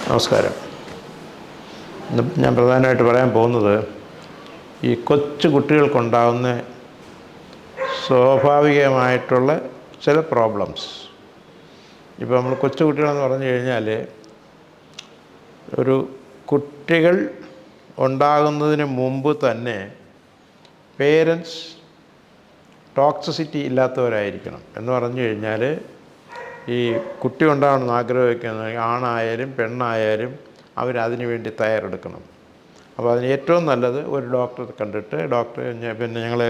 നമസ്കാരം. ഇന്ന് ഞാൻ പ്രധാനമായിട്ട് പറയാൻ പോകുന്നത് ഈ കൊച്ചു കുട്ടികൾക്കുണ്ടാകുന്ന സ്വാഭാവികമായിട്ടുള്ള ചില പ്രോബ്ലംസ്. ഇപ്പോൾ നമ്മൾ കൊച്ചു കുട്ടികളെന്ന് പറഞ്ഞു കഴിഞ്ഞാൽ ഒരു കുട്ടികൾ ഉണ്ടാകുന്നതിന് മുമ്പ് തന്നെ പേരൻസ് ടോക്സിസിറ്റി ഇല്ലാത്തവരായിരിക്കണം. എന്ന് പറഞ്ഞു കഴിഞ്ഞാൽ ഈ കുട്ടി ഉണ്ടാകണമെന്ന് ആഗ്രഹിക്കുന്ന ആണായാലും പെണ്ണായാലും അവരതിനു വേണ്ടി തയ്യാറെടുക്കണം. അപ്പോൾ അതിന് ഏറ്റവും നല്ലത് ഒരു ഡോക്ടറെ കണ്ടിട്ട് പിന്നെ ഞങ്ങളെ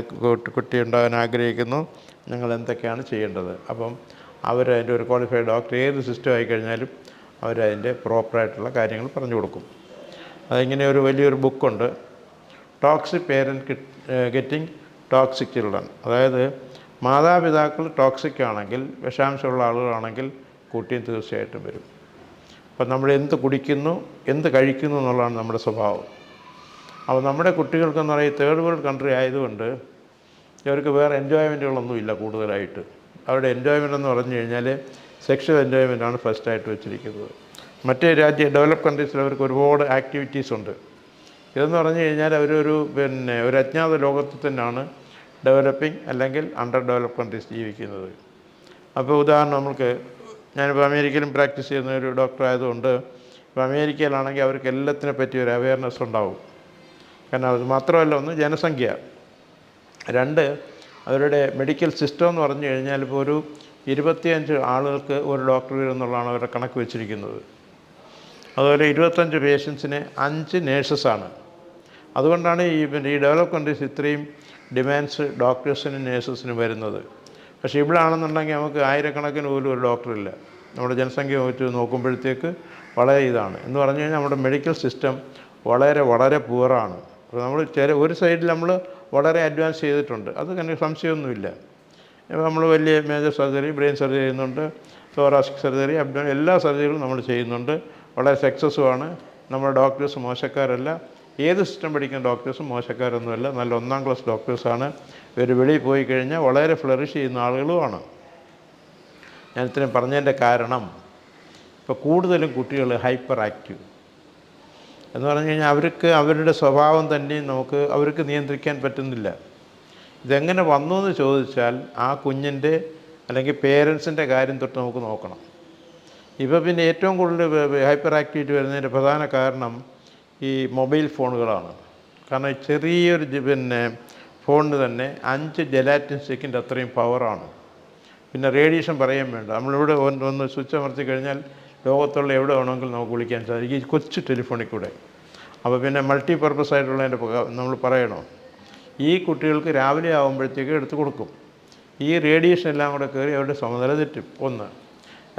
കുട്ടി ഉണ്ടാകാൻ ആഗ്രഹിക്കുന്നു, ഞങ്ങൾ എന്തൊക്കെയാണ് ചെയ്യേണ്ടത്. അപ്പം അവരതിൻ്റെ ഒരു ക്വാളിഫൈഡ് ഡോക്ടർ ഏത് സിസ്റ്റം ആയിക്കഴിഞ്ഞാലും അവരതിൻ്റെ പ്രോപ്പറായിട്ടുള്ള കാര്യങ്ങൾ പറഞ്ഞു കൊടുക്കും. അതിങ്ങനെ ഒരു വലിയൊരു ബുക്കുണ്ട്, toxic parent getting toxic children. അതായത് മാതാപിതാക്കൾ ടോക്സിക് ആണെങ്കിൽ, വിഷാംശമുള്ള ആളുകളാണെങ്കിൽ കുട്ടിയും തീർച്ചയായിട്ടും വരും. അപ്പം നമ്മൾ എന്ത് കുടിക്കുന്നു, എന്ത് കഴിക്കുന്നു എന്നുള്ളതാണ് നമ്മുടെ സ്വഭാവം. അപ്പോൾ നമ്മുടെ കുട്ടികൾക്കെന്ന് പറയുന്നത് തേർഡ് വേൾഡ് കൺട്രി ആയതുകൊണ്ട് ഇവർക്ക് വേറെ എൻജോയ്മെൻറ്റുകളൊന്നും ഇല്ല കൂടുതലായിട്ട്. അവരുടെ എൻജോയ്മെൻ്റ് എന്ന് പറഞ്ഞു കഴിഞ്ഞാൽ സെക്ഷൽ എൻജോയ്മെൻറ്റാണ് ഫസ്റ്റായിട്ട് വെച്ചിരിക്കുന്നത്. മറ്റേ ഡെവലപ്പ് കൺട്രീസിൽ അവർക്ക് ഒരുപാട് ആക്ടിവിറ്റീസ് ഉണ്ട്. ഇതെന്ന് പറഞ്ഞു കഴിഞ്ഞാൽ അവരൊരു ഒരു അജ്ഞാത ലോകത്തിൽ തന്നെയാണ് ഡെവലപ്പിംഗ് അല്ലെങ്കിൽ അണ്ടർ ഡെവലപ്പ് കൺട്രീസ് ജീവിക്കുന്നത്. അപ്പോൾ ഉദാഹരണം ഞാനിപ്പോൾ അമേരിക്കയിലും പ്രാക്ടീസ് ചെയ്യുന്ന ഒരു ഡോക്ടർ ആയതുകൊണ്ട് ഇപ്പോൾ അമേരിക്കയിലാണെങ്കിൽ അവർക്ക് എല്ലാത്തിനെ പറ്റി ഒരു അവയർനെസ് ഉണ്ടാവും. കാരണം അത് മാത്രമല്ല, ഒന്ന് ജനസംഖ്യ, രണ്ട് അവരുടെ മെഡിക്കൽ സിസ്റ്റം എന്ന് പറഞ്ഞു കഴിഞ്ഞാൽ ഇപ്പോൾ ഒരു 25 ആളുകൾക്ക് ഒരു ഡോക്ടർ വരുമെന്നുള്ളതാണ് അവരുടെ കണക്ക് വെച്ചിരിക്കുന്നത്. അതുപോലെ 25 പേഷ്യൻസിന് 5 നേഴ്സസാണ്. അതുകൊണ്ടാണ് ഈ ഡെവലപ്പ് കൺട്രീസ് ഇത്രയും ഡിമാൻഡ്സ് ഡോക്ടേഴ്സിനും നേഴ്സസിനും വരുന്നത്. പക്ഷേ ഇവിടെ ആണെന്നുണ്ടെങ്കിൽ നമുക്ക് ആയിരക്കണക്കിന് പോലും ഒരു ഡോക്ടറില്ല. നമ്മുടെ ജനസംഖ്യ വെച്ച് നോക്കുമ്പോഴത്തേക്ക് വളരെ ഇതാണ്. എന്ന് പറഞ്ഞു കഴിഞ്ഞാൽ നമ്മുടെ മെഡിക്കൽ സിസ്റ്റം വളരെ വളരെ പുവറാണ്. അപ്പോൾ നമ്മൾ ഒരു സൈഡിൽ നമ്മൾ വളരെ അഡ്വാൻസ് ചെയ്തിട്ടുണ്ട്, അത് തന്നെ സംശയമൊന്നുമില്ല. ഇപ്പോൾ നമ്മൾ വലിയ മേജർ സർജറി, ബ്രെയിൻ സർജറി ചെയ്യുന്നുണ്ട്, തോറാസിക് സർജറി, അബ്ഡോമിനൽ എല്ലാ സർജറികളും നമ്മൾ ചെയ്യുന്നുണ്ട്, വളരെ സക്സസ്സുമാണ്. നമ്മുടെ ഡോക്ടേഴ്സ് മോശക്കാരല്ല. ഏത് സിസ്റ്റം പഠിക്കുന്ന ഡോക്ടേഴ്സും മോശക്കാരൊന്നുമല്ല, നല്ല 1ാം ക്ലാസ് ഡോക്ടേഴ്സാണ്. ഇവർ വെളിയിൽ പോയി കഴിഞ്ഞാൽ വളരെ ഫ്ലറിഷ് ചെയ്യുന്ന ആളുകളുമാണ്. ഞാൻ ഇത്രയും പറഞ്ഞതിൻ്റെ കാരണം, ഇപ്പോൾ കൂടുതലും കുട്ടികൾ ഹൈപ്പർ ആക്റ്റീവ് എന്ന് പറഞ്ഞു കഴിഞ്ഞാൽ അവരുടെ സ്വഭാവം തന്നെ അവർക്ക് നിയന്ത്രിക്കാൻ പറ്റുന്നില്ല. ഇതെങ്ങനെ വന്നു എന്ന് ചോദിച്ചാൽ ആ കുഞ്ഞിൻ്റെ അല്ലെങ്കിൽ പേരൻസിൻ്റെ കാര്യം തൊട്ട് നമുക്ക് നോക്കണം. ഇപ്പോൾ പിന്നെ ഏറ്റവും കൂടുതൽ ഹൈപ്പർ ആക്ടിവിറ്റി വരുന്നതിൻ്റെ പ്രധാന കാരണം ഈ മൊബൈൽ ഫോണുകളാണ്. കാരണം ചെറിയൊരു ഫോണിന് തന്നെ 5 ജെലാറ്റിൻ സ്റ്റിക്കിൻ്റെ അത്രയും പവറാണ്. പിന്നെ റേഡിയേഷൻ പറയാൻ വേണ്ട. നമ്മളിവിടെ ഒന്ന് സ്വിച്ച് അമർത്തി കഴിഞ്ഞാൽ ലോകത്തുള്ള എവിടെ വേണമെങ്കിലും നമുക്ക് വിളിക്കാൻ സാധിക്കും ഈ കൊച്ചു ടെലിഫോണിൽ കൂടെ. അപ്പോൾ പിന്നെ മൾട്ടി പർപ്പസ് ആയിട്ടുള്ളതിൻ്റെ നമ്മൾ പറയണോ, ഈ കുട്ടികൾക്ക് രാവിലെ ആകുമ്പോഴത്തേക്ക് എടുത്ത് കൊടുക്കും. ഈ റേഡിയേഷൻ എല്ലാം കൂടെ കയറി അവരുടെ സമനില തെറ്റും. 1.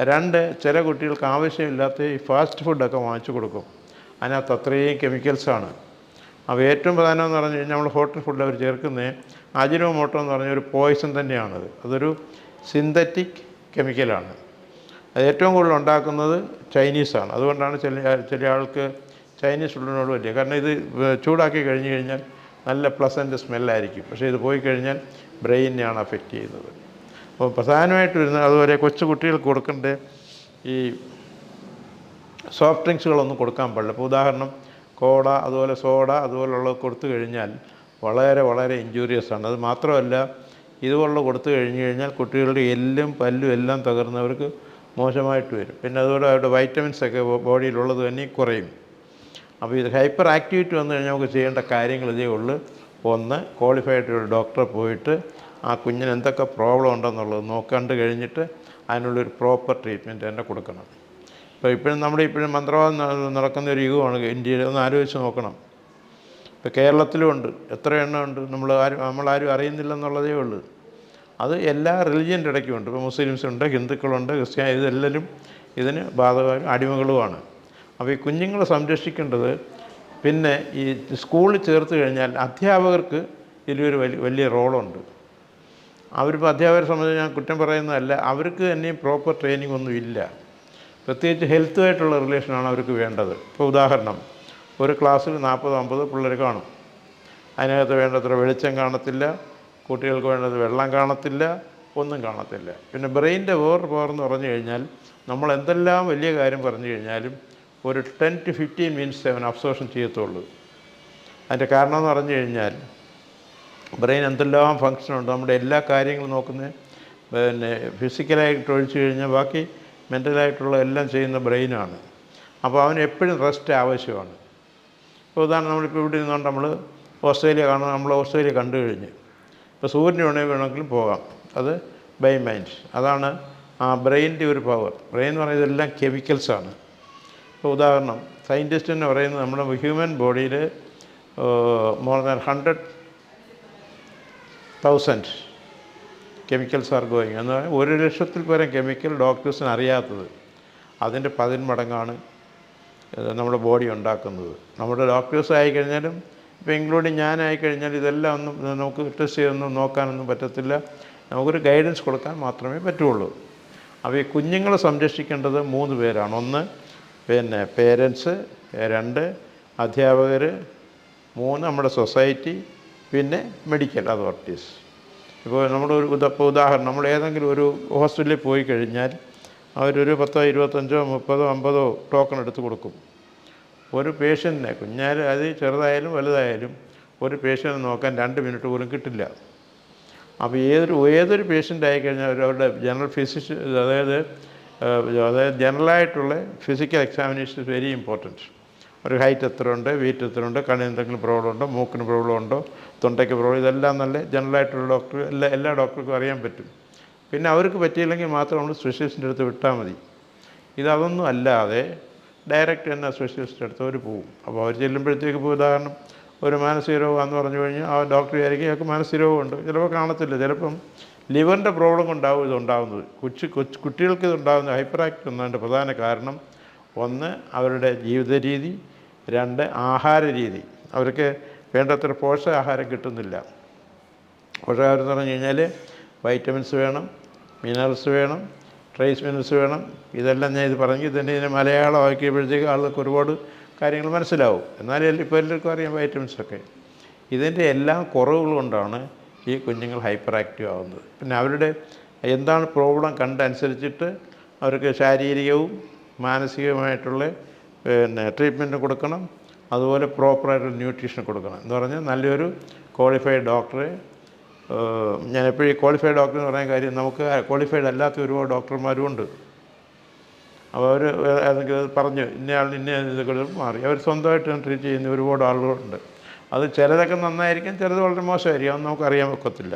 2, ചില കുട്ടികൾക്ക് ആവശ്യമില്ലാത്ത ഈ ഫാസ്റ്റ് ഫുഡൊക്കെ വാങ്ങിച്ചു കൊടുക്കും. അതിനകത്ത് അത്രയും കെമിക്കൽസാണ്. അപ്പോൾ ഏറ്റവും പ്രധാനമെന്ന് പറഞ്ഞു കഴിഞ്ഞാൽ നമ്മൾ ഹോട്ടൽ ഫുഡിൽ അവർ ചേർക്കുന്നത് അജിനോമോട്ടോ എന്ന് പറഞ്ഞൊരു പോയ്സൺ തന്നെയാണത്. അതൊരു സിന്തറ്റിക് കെമിക്കലാണ്. അത് ഏറ്റവും കൂടുതൽ ഉണ്ടാക്കുന്നത് ചൈനീസാണ്. അതുകൊണ്ടാണ് ചില ആൾക്ക് ചൈനീസ് ഫുഡിനോട് പറ്റിയ, കാരണം ഇത് ചൂടാക്കി കഴിഞ്ഞ് കഴിഞ്ഞാൽ നല്ല പ്ലസൻറ്റ് സ്മെല്ലായിരിക്കും. പക്ഷേ ഇത് പോയി കഴിഞ്ഞാൽ ബ്രെയിനെയാണ് അഫക്റ്റ് ചെയ്യുന്നത്. അപ്പോൾ പ്രധാനമായിട്ട് വരുന്നത് അതുപോലെ കൊച്ചു കുട്ടികൾക്ക് കൊടുക്കേണ്ട ഈ സോഫ്റ്റ് ഡ്രിങ്ക്സുകളൊന്നും കൊടുക്കാൻ പാടില്ല. ഇപ്പോൾ ഉദാഹരണം കോട, അതുപോലെ സോഡ, അതുപോലുള്ളത് കൊടുത്തു കഴിഞ്ഞാൽ വളരെ വളരെ ഇഞ്ചൂറിയസ് ആണ്. അത് മാത്രമല്ല, ഇതുപോലുള്ള കൊടുത്തു കഴിഞ്ഞാൽ കുട്ടികളുടെ എല്ലും പല്ലും എല്ലാം തകർന്നവർക്ക് മോശമായിട്ട് വരും. പിന്നെ അതുപോലെ അവരുടെ വൈറ്റമിൻസൊക്കെ ബോഡിയിലുള്ളത് തന്നെ കുറയും. അപ്പോൾ ഇത് ഹൈപ്പർ ആക്ടിവിറ്റി വന്നു കഴിഞ്ഞാൽ നമുക്ക് ചെയ്യേണ്ട കാര്യങ്ങൾ ഇതേ ഉള്ളൂ. 1, ക്വാളിഫൈഡ് ഒരു ഡോക്ടറെ പോയിട്ട് ആ കുഞ്ഞിന് എന്തൊക്കെ പ്രോബ്ലം ഉണ്ടെന്നുള്ളത് കണ്ടു കഴിഞ്ഞിട്ട് അതിനുള്ളൊരു പ്രോപ്പർ ട്രീറ്റ്മെൻറ്റ് തന്നെ കൊടുക്കണം. ഇപ്പോഴും മന്ത്രവാദം നടക്കുന്ന ഒരു യുഗമാണ് ഇന്ത്യയിൽ. ഒന്ന് ആലോചിച്ച് നോക്കണം. ഇപ്പോൾ കേരളത്തിലും ഉണ്ട്, എത്ര എണ്ണം ഉണ്ട്, നമ്മളാരും അറിയുന്നില്ലെന്നുള്ളതേ ഉള്ളൂ. അത് എല്ലാ റിലിജിയൻ്റെ ഇടയ്ക്കുമുണ്ട്. ഇപ്പോൾ മുസ്ലിംസുണ്ട്, ഹിന്ദുക്കളുണ്ട്, ക്രിസ്ത്യാനി, ഇതെല്ലാവരും ഇതിന് ബാധകരും അടിമകളുമാണ്. അപ്പോൾ ഈ കുഞ്ഞുങ്ങളെ സംരക്ഷിക്കേണ്ടത്, പിന്നെ ഈ സ്കൂളിൽ ചേർത്ത് കഴിഞ്ഞാൽ അധ്യാപകർക്ക് ഇതിലൊരു വലിയ റോളുണ്ട്. അവരിപ്പോൾ അധ്യാപകരെ സംബന്ധിച്ച് ഞാൻ കുറ്റം പറയുന്നതല്ല, അവർക്ക് തന്നെയും പ്രോപ്പർ ട്രെയിനിങ് ഒന്നും ഇല്ല. പ്രത്യേകിച്ച് ഹെൽത്തുമായിട്ടുള്ള റിലേഷനാണ് അവർക്ക് വേണ്ടത്. ഇപ്പോൾ ഉദാഹരണം, ഒരു ക്ലാസ്സിൽ 40-50 പിള്ളേർ കാണും. അതിനകത്ത് വേണ്ടത്ര വെളിച്ചം കാണത്തില്ല, കുട്ടികൾക്ക് വേണ്ടത് വെള്ളം കാണത്തില്ല, ഒന്നും കാണത്തില്ല. പിന്നെ ബ്രെയിനിൻ്റെ പവർ എന്ന് പറഞ്ഞു കഴിഞ്ഞാൽ നമ്മൾ എന്തെല്ലാം വലിയ കാര്യം പറഞ്ഞു കഴിഞ്ഞാലും ഒരു 10 to 15 മിനിറ്റ്സ് അവൻ അബ്സോർഷൻ ചെയ്യത്തുള്ളൂ. അതിൻ്റെ കാരണം എന്ന് പറഞ്ഞു കഴിഞ്ഞാൽ ബ്രെയിൻ എന്തെല്ലാം ഫങ്ഷനുണ്ട്, നമ്മുടെ എല്ലാ കാര്യങ്ങളും നോക്കുന്നത് പിന്നെ ഫിസിക്കലായിട്ട് ഒഴിച്ചു കഴിഞ്ഞാൽ ബാക്കി മെൻ്റലായിട്ടുള്ള എല്ലാം ചെയ്യുന്ന ബ്രെയിനാണ്. അപ്പോൾ അവന് എപ്പോഴും റെസ്റ്റ് ആവശ്യമാണ്. ഇപ്പോൾ ഉദാഹരണം നമ്മളിപ്പോൾ ഇവിടെ നിന്നുകൊണ്ട് നമ്മൾ ഓസ്ട്രേലിയ കാണാൻ നമ്മൾ ഓസ്ട്രേലിയ കണ്ടു കഴിഞ്ഞ് ഇപ്പോൾ സൂര്യന് വേണമെങ്കിലും പോകാം. അത് ബൈ മൈൻഡ്. അതാണ് ആ ബ്രെയിനിൻ്റെ ഒരു പവർ. ബ്രെയിൻ എന്ന് പറയുന്നത് എല്ലാം കെമിക്കൽസാണ്. ഇപ്പോൾ ഉദാഹരണം സയൻറ്റിസ്റ്റ് തന്നെ പറയുന്നത് നമ്മുടെ ഹ്യൂമൻ ബോഡിയിൽ more than 100,000 chemicals are going എന്ന് പറഞ്ഞാൽ 1,00,000-ൽ പരം കെമിക്കൽ ഡോക്ടേഴ്സിന് അറിയാത്തത്. അതിൻ്റെ 10 മടങ്ങാണ് നമ്മുടെ ബോഡി ഉണ്ടാക്കുന്നത്. നമ്മുടെ ഡോക്ടേഴ്സ് ആയിക്കഴിഞ്ഞാലും ഇപ്പോൾ ഇൻക്ലൂഡിങ് ഞാനായിക്കഴിഞ്ഞാൽ ഇതെല്ലാം ഒന്നും നമുക്ക് ടെസ്റ്റ് ചെയ്തൊന്നും നോക്കാനൊന്നും പറ്റത്തില്ല. നമുക്കൊരു ഗൈഡൻസ് കൊടുക്കാൻ മാത്രമേ പറ്റുള്ളൂ. അപ്പോൾ ഈ കുഞ്ഞുങ്ങളെ സംരക്ഷിക്കേണ്ടത് 3 പേരാണ്. ഒന്ന് പിന്നെ പേരൻസ്, 2 അധ്യാപകർ, 3 നമ്മുടെ സൊസൈറ്റി, പിന്നെ മെഡിക്കൽ അതോറിറ്റീസ്. ഇപ്പോൾ നമ്മളൊരു ഉദാഹരണം നമ്മൾ ഏതെങ്കിലും ഒരു ഹോസ്പിറ്റലിൽ പോയി കഴിഞ്ഞാൽ അവരൊരു 10, 25, 30, 50 ടോക്കൺ എടുത്ത് കൊടുക്കും. ഒരു പേഷ്യൻറ്റിനെ കുഞ്ഞാൽ അത് ചെറുതായാലും വലുതായാലും ഒരു പേഷ്യൻറ്റിനെ നോക്കാൻ 2 മിനിറ്റ് പോലും കിട്ടില്ല. അപ്പോൾ ഏതൊരു പേഷ്യൻ്റ് ആയിക്കഴിഞ്ഞാൽ അവരുടെ ജനറൽ ഫിസിഷ്യൻ അതായത് ജനറലായിട്ടുള്ള physical examination is very important. ഒരു ഹൈറ്റ് എത്ര ഉണ്ട്, വെയിറ്റ് എത്ര ഉണ്ട്, കണ്ണിന് എന്തെങ്കിലും പ്രോബ്ലം ഉണ്ടോ, മൂക്കിന് പ്രോബ്ലം ഉണ്ടോ, തൊണ്ടയ്ക്ക് പ്രോബ്ലം, ഇതെല്ലാം നല്ല ജനറലായിട്ടുള്ള ഡോക്ടർ എല്ലാ ഡോക്ടർക്കും അറിയാൻ പറ്റും. പിന്നെ അവർക്ക് പറ്റിയില്ലെങ്കിൽ മാത്രം നമ്മൾ സ്പെഷ്യലിസ്റ്റിൻ്റെ അടുത്ത് വിട്ടാൽ മതി. ഇതൊന്നും അല്ലാതെ ഡയറക്റ്റ് തന്നെ സ്പെഷ്യലിസ്റ്റിൻ്റെ അടുത്ത് അവർ പോകും. അപ്പോൾ അവർ ചെല്ലുമ്പോഴത്തേക്ക് ഇപ്പോൾ ഉദാഹരണം ഒരു മാനസിക രോഗമാണെന്ന് പറഞ്ഞു കഴിഞ്ഞാൽ ആ ഡോക്ടർ വിചാരിക്കും അയാൾക്ക് മാനസിക രോഗമുണ്ട്. ചിലപ്പോൾ കാണത്തില്ല. ചിലപ്പം ലിവറിൻ്റെ പ്രോബ്ലം കൊണ്ടാവും ഇതുണ്ടാകുന്നത്. കുട്ടികൾക്ക് ഇതുണ്ടാകുന്ന ഹൈപ്പർ ആക്റ്റീവ് എന്നതിൻ്റെ പ്രധാന കാരണം 1 അവരുടെ ജീവിത രീതി, 2 ആഹാര രീതി. അവർക്ക് വേണ്ടത്ര പോഷകാഹാരം കിട്ടുന്നില്ല. പോഷകാഹാരം എന്ന് പറഞ്ഞു കഴിഞ്ഞാൽ വൈറ്റമിൻസ് വേണം, മിനറൽസ് വേണം, ട്രേസ് മിനറൽസ് വേണം. ഇതെല്ലാം ഞാൻ ഇത് പറഞ്ഞു ഇതിൻ്റെ മലയാളം ആക്കിയപ്പോഴത്തേക്ക് ആളുകൾക്ക് ഒരുപാട് കാര്യങ്ങൾ മനസ്സിലാവും. എന്നാലും ഇപ്പോൾ എല്ലാവർക്കും അറിയാം വൈറ്റമിൻസൊക്കെ. ഇതിൻ്റെ എല്ലാം കുറവുകൾ കൊണ്ടാണ് ഈ കുഞ്ഞുങ്ങൾ ഹൈപ്പർ ആക്റ്റീവ് ആകുന്നത്. പിന്നെ അവരുടെ എന്താണ് പ്രോബ്ലം കണ്ടനുസരിച്ചിട്ട് അവർക്ക് ശാരീരികവും മാനസികവുമായിട്ടുള്ള പിന്നെ ട്രീറ്റ്മെൻറ്റ് കൊടുക്കണം. അതുപോലെ പ്രോപ്പറായിട്ടുള്ള ന്യൂട്രീഷൻ കൊടുക്കണം. എന്ന് പറഞ്ഞാൽ നല്ലൊരു ക്വാളിഫൈഡ് ഡോക്ടറെ ഞാൻ എപ്പോഴും ക്വാളിഫൈഡ് ഡോക്ടർ എന്ന് പറയുന്ന കാര്യം നമുക്ക് ക്വാളിഫൈഡ് അല്ലാത്ത ഒരുപാട് ഡോക്ടർമാരും ഉണ്ട്. അപ്പോൾ അവർ ഏതെങ്കിലും പറഞ്ഞു ഇന്നയാൾ ഇതൊക്കെ മാറി അവർ സ്വന്തമായിട്ട് ട്രീറ്റ് ചെയ്യുന്ന ഒരുപാട് ആളുകളുണ്ട്. അത് ചിലതൊക്കെ നന്നായിരിക്കും, ചിലത് വളരെ മോശമായിരിക്കും. അതൊന്നും നമുക്കറിയാൻ ഒക്കത്തില്ല.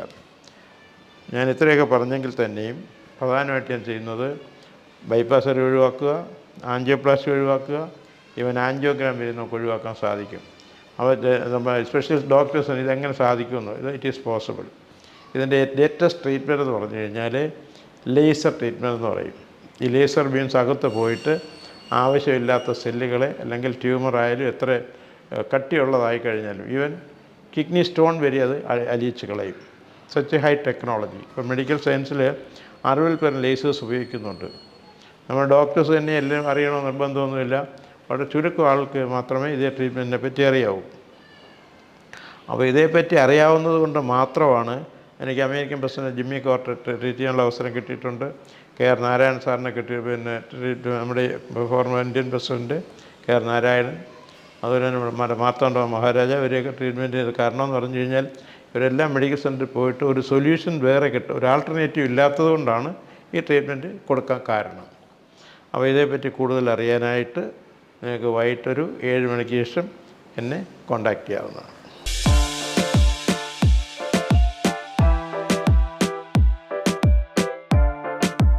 ഞാൻ ഇത്രയൊക്കെ പറഞ്ഞെങ്കിൽ തന്നെയും പ്രധാനമായിട്ട് ഞാൻ ചെയ്യുന്നത് ബൈപ്പാസ് സർജറി ഒഴിവാക്കുക, ആൻജിയോപ്ലാസ്റ്റി ഒഴിവാക്കുക, ഈവൻ ആൻജിയോഗ്രാം വരെ നമുക്ക് ഒഴിവാക്കാൻ സാധിക്കും. അവർ നമ്മൾ സ്പെഷ്യലിസ്റ്റ് ഡോക്ടേഴ്സിന് ഇതെങ്ങനെ സാധിക്കുമെന്നോ ഇറ്റ് ഈസ് പോസിബിൾ. ഇതിൻ്റെ ലേറ്റസ്റ്റ് ട്രീറ്റ്മെൻറ്റ് എന്ന് പറഞ്ഞു കഴിഞ്ഞാൽ ലേസർ ട്രീറ്റ്മെൻറ്റ് എന്ന് പറയും. ഈ ലേസർ ബീംസ് അകത്ത് പോയിട്ട് ആവശ്യമില്ലാത്ത സെല്ലുകളെ അല്ലെങ്കിൽ ട്യൂമറായാലും എത്ര കട്ടിയുള്ളതായി കഴിഞ്ഞാലും ഈവൻ കിഡ്നി സ്റ്റോൺ വരെ അത് അലിയിച്ച് കളയും. Such high technology. ഇപ്പോൾ മെഡിക്കൽ സയൻസിൽ 60-ൽ പരം ലേസേഴ്സ് ഉപയോഗിക്കുന്നുണ്ട്. നമ്മൾ ഡോക്ടേഴ്സ് തന്നെ എല്ലാം അറിയണമെന്ന് നിർബന്ധമൊന്നുമില്ല. വളരെ ചുരുക്കം ആൾക്ക് മാത്രമേ ഇതേ ട്രീറ്റ്മെൻറ്റിനെ പറ്റി അറിയാവൂ. അപ്പോൾ ഇതേപ്പറ്റി അറിയാവുന്നത് കൊണ്ട് മാത്രമാണ് എനിക്ക് അമേരിക്കൻ പ്രസിഡന്റ് ജിമ്മി കോർട്ടർ ട്രീറ്റ് ചെയ്യാനുള്ള അവസരം കിട്ടിയിട്ടുണ്ട്. KR നാരായണൻ സാറിനെ കിട്ടി. പിന്നെ നമ്മുടെ former Indian president KR Narayanan, അതുപോലെ തന്നെ മാർത്താണ്ഡ മഹാരാജ, ഇവരെയൊക്കെ ട്രീറ്റ്മെൻറ്റ് ചെയ്ത്. കാരണം എന്ന് പറഞ്ഞു കഴിഞ്ഞാൽ ഇവരെല്ലാം മെഡിക്കൽ സെൻറ്ററിൽ പോയിട്ട് ഒരു സൊല്യൂഷൻ വേറെ കിട്ടും, ഒരു ആൾട്ടർനേറ്റീവ് ഇല്ലാത്തത് കൊണ്ടാണ് ഈ ട്രീറ്റ്മെൻറ്റ് കൊടുക്കാൻ കാരണം. അപ്പോൾ ഇതേപ്പറ്റി കൂടുതൽ അറിയാനായിട്ട് നിങ്ങൾക്ക് വൈകിട്ടൊരു 7 മണിക്ക് ശേഷം എന്നെ കോൺടാക്റ്റ് ചെയ്യാവുന്നതാണ്.